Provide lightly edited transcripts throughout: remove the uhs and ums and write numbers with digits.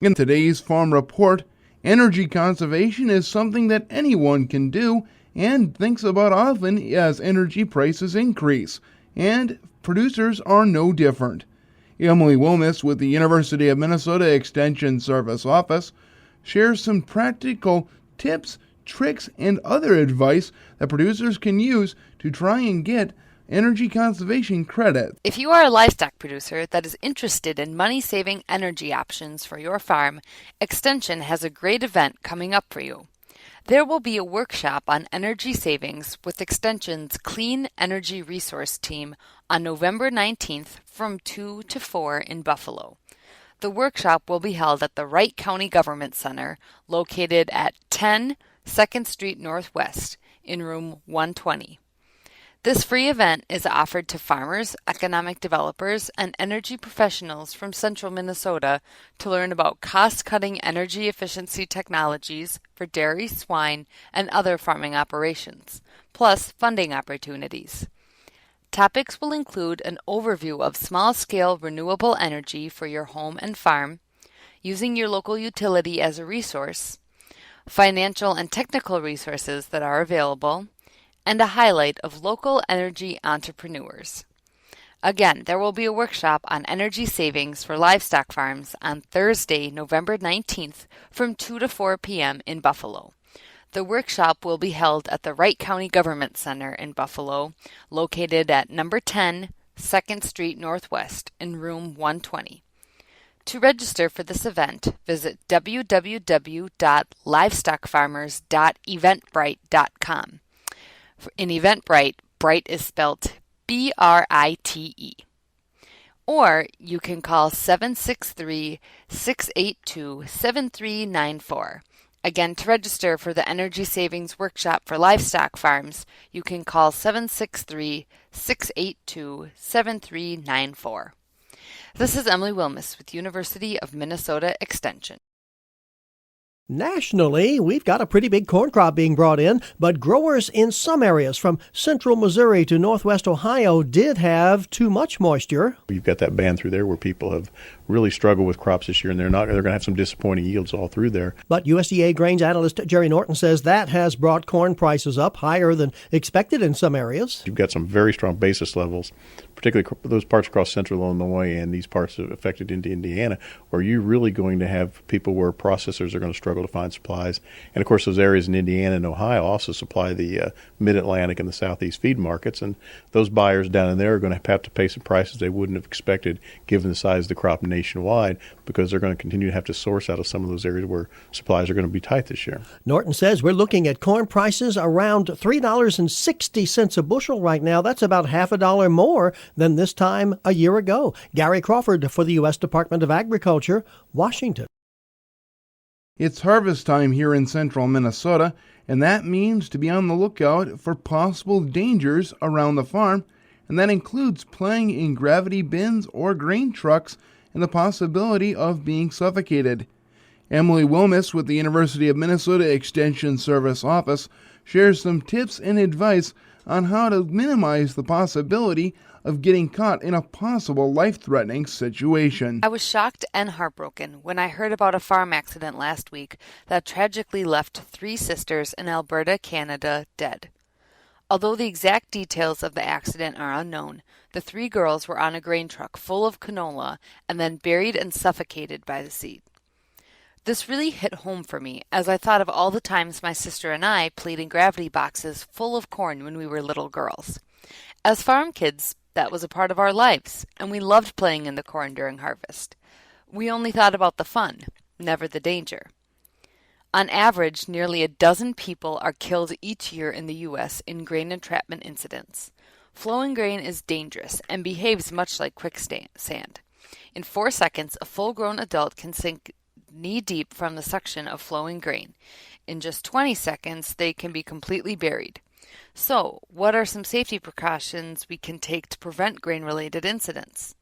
In today's Farm Report, energy conservation is something that anyone can do and thinks about often as energy prices increase, and producers are no different. Emily Wilmis with the University of Minnesota Extension Service Office shares some practical tips, tricks, and other advice that producers can use to try and get energy conservation credit. If you are a livestock producer that is interested in money-saving energy options for your farm, Extension has a great event coming up for you. There will be a workshop on energy savings with Extension's Clean Energy Resource Team on November 19th from 2 to 4 in Buffalo. The workshop will be held at the Wright County Government Center, located at 10 2nd Street Northwest in room 120. This free event is offered to farmers, economic developers, and energy professionals from central Minnesota to learn about cost-cutting energy efficiency technologies for dairy, swine, and other farming operations, plus funding opportunities. Topics will include an overview of small-scale renewable energy for your home and farm, using your local utility as a resource, financial and technical resources that are available, and a highlight of local energy entrepreneurs. Again, there will be a workshop on energy savings for livestock farms on Thursday, November 19th from 2 to 4 p.m. in Buffalo. The workshop will be held at the Wright County Government Center in Buffalo, located at number 10, 2nd Street Northwest in room 120. To register for this event, visit www.livestockfarmers.eventbrite.com. In Eventbrite, Brite is spelled Brite. Or you can call 763-682-7394. Again, to register for the Energy Savings Workshop for Livestock Farms, you can call 763-682-7394. This is Emily Wilmis with University of Minnesota Extension. Nationally, we've got a pretty big corn crop being brought in, but growers in some areas from central Missouri to northwest Ohio did have too much moisture. You've got that band through there where people have really struggled with crops this year, and they're going to have some disappointing yields all through there. But USDA grains analyst Jerry Norton says that has brought corn prices up higher than expected in some areas. You've got some very strong basis levels, particularly those parts across central Illinois and these parts affected into Indiana, where you're really going to have people where processors are going to struggle to find supplies. And of course, those areas in Indiana and Ohio also supply the mid-Atlantic and the southeast feed markets, and those buyers down in there are going to have to pay some prices they wouldn't have expected given the size of the crop nationwide, because they're going to continue to have to source out of some of those areas where supplies are going to be tight this year. Norton says we're looking at corn prices around $3.60 a bushel right now. That's about half a dollar more than this time a year ago. Gary Crawford for the U.S. Department of Agriculture, Washington. It's harvest time here in central Minnesota, and that means to be on the lookout for possible dangers around the farm, and that includes playing in gravity bins or grain trucks and the possibility of being suffocated. Emily Wilmis with the University of Minnesota Extension Service Office shares some tips and advice on how to minimize the possibility of getting caught in a possible life-threatening situation. I was shocked and heartbroken when I heard about a farm accident last week that tragically left 3 sisters in Alberta, Canada, dead. Although the exact details of the accident are unknown, the 3 girls were on a grain truck full of canola and then buried and suffocated by the seed. This really hit home for me as I thought of all the times my sister and I played in gravity boxes full of corn when we were little girls. As farm kids, that was a part of our lives, and we loved playing in the corn during harvest. We only thought about the fun, never the danger. On average, nearly a dozen people are killed each year in the U.S. in grain entrapment incidents. Flowing grain is dangerous and behaves much like quicksand. In 4 seconds, a full-grown adult can sink knee-deep from the suction of flowing grain. In just 20 seconds, they can be completely buried. So, what are some safety precautions we can take to prevent grain-related incidents?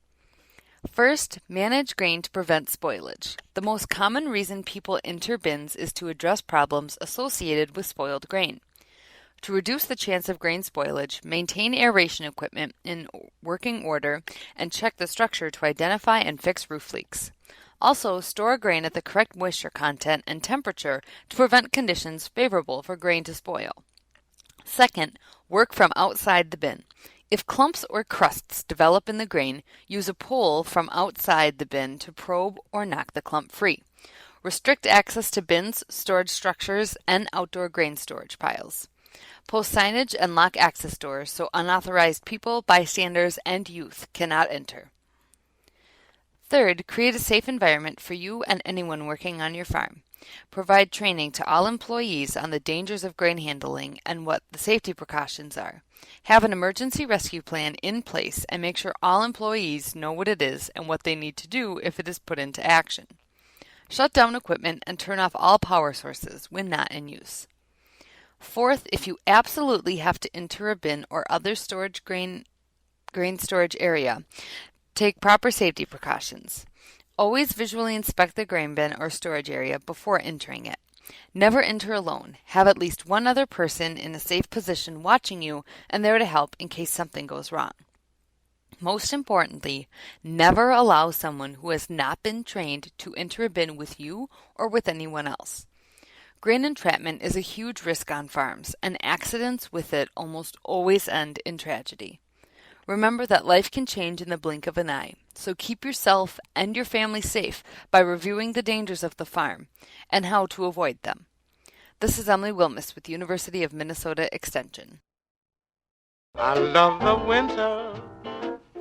First, manage grain to prevent spoilage. The most common reason people enter bins is to address problems associated with spoiled grain. To reduce the chance of grain spoilage, maintain aeration equipment in working order and check the structure to identify and fix roof leaks. Also, store grain at the correct moisture content and temperature to prevent conditions favorable for grain to spoil. Second, work from outside the bin. If clumps or crusts develop in the grain, use a pole from outside the bin to probe or knock the clump free. Restrict access to bins, storage structures, and outdoor grain storage piles. Post signage and lock access doors so unauthorized people, bystanders, and youth cannot enter. Third, create a safe environment for you and anyone working on your farm. Provide training to all employees on the dangers of grain handling and what the safety precautions are. Have an emergency rescue plan in place and make sure all employees know what it is and what they need to do if it is put into action. Shut down equipment and turn off all power sources when not in use. Fourth, if you absolutely have to enter a bin or other grain storage area, take proper safety precautions. Always visually inspect the grain bin or storage area before entering it. Never enter alone. Have at least one other person in a safe position watching you and there to help in case something goes wrong. Most importantly, never allow someone who has not been trained to enter a bin with you or with anyone else. Grain entrapment is a huge risk on farms, and accidents with it almost always end in tragedy. Remember that life can change in the blink of an eye, so keep yourself and your family safe by reviewing the dangers of the farm and how to avoid them. This is Emily Wilmus with University of Minnesota Extension. I love the winter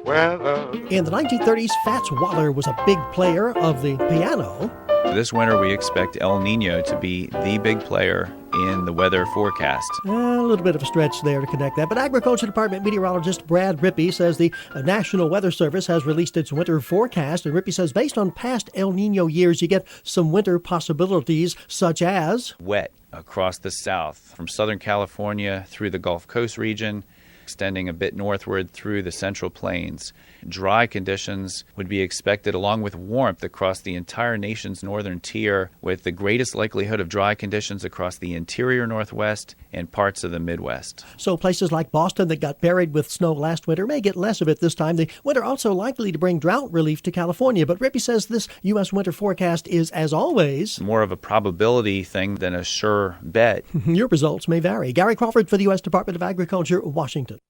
weather. In the 1930s, Fats Waller was a big player of the piano. This winter, we expect El Nino to be the big player in the weather forecast. A little bit of a stretch there to connect that, but Agriculture Department meteorologist Brad Rippey says the National Weather Service has released its winter forecast, and Rippey says based on past El Nino years, you get some winter possibilities such as Wet across the south, from Southern California through the Gulf Coast region, extending a bit northward through the Central Plains. Dry conditions would be expected along with warmth across the entire nation's northern tier, with the greatest likelihood of dry conditions across the interior Northwest and parts of the Midwest. So places like Boston that got buried with snow last winter may get less of it this time. The winter also likely to bring drought relief to California, but Rippey says this U.S. winter forecast is, as always, more of a probability thing than a sure bet. Your results may vary. Gary Crawford for the U.S. Department of Agriculture, Washington.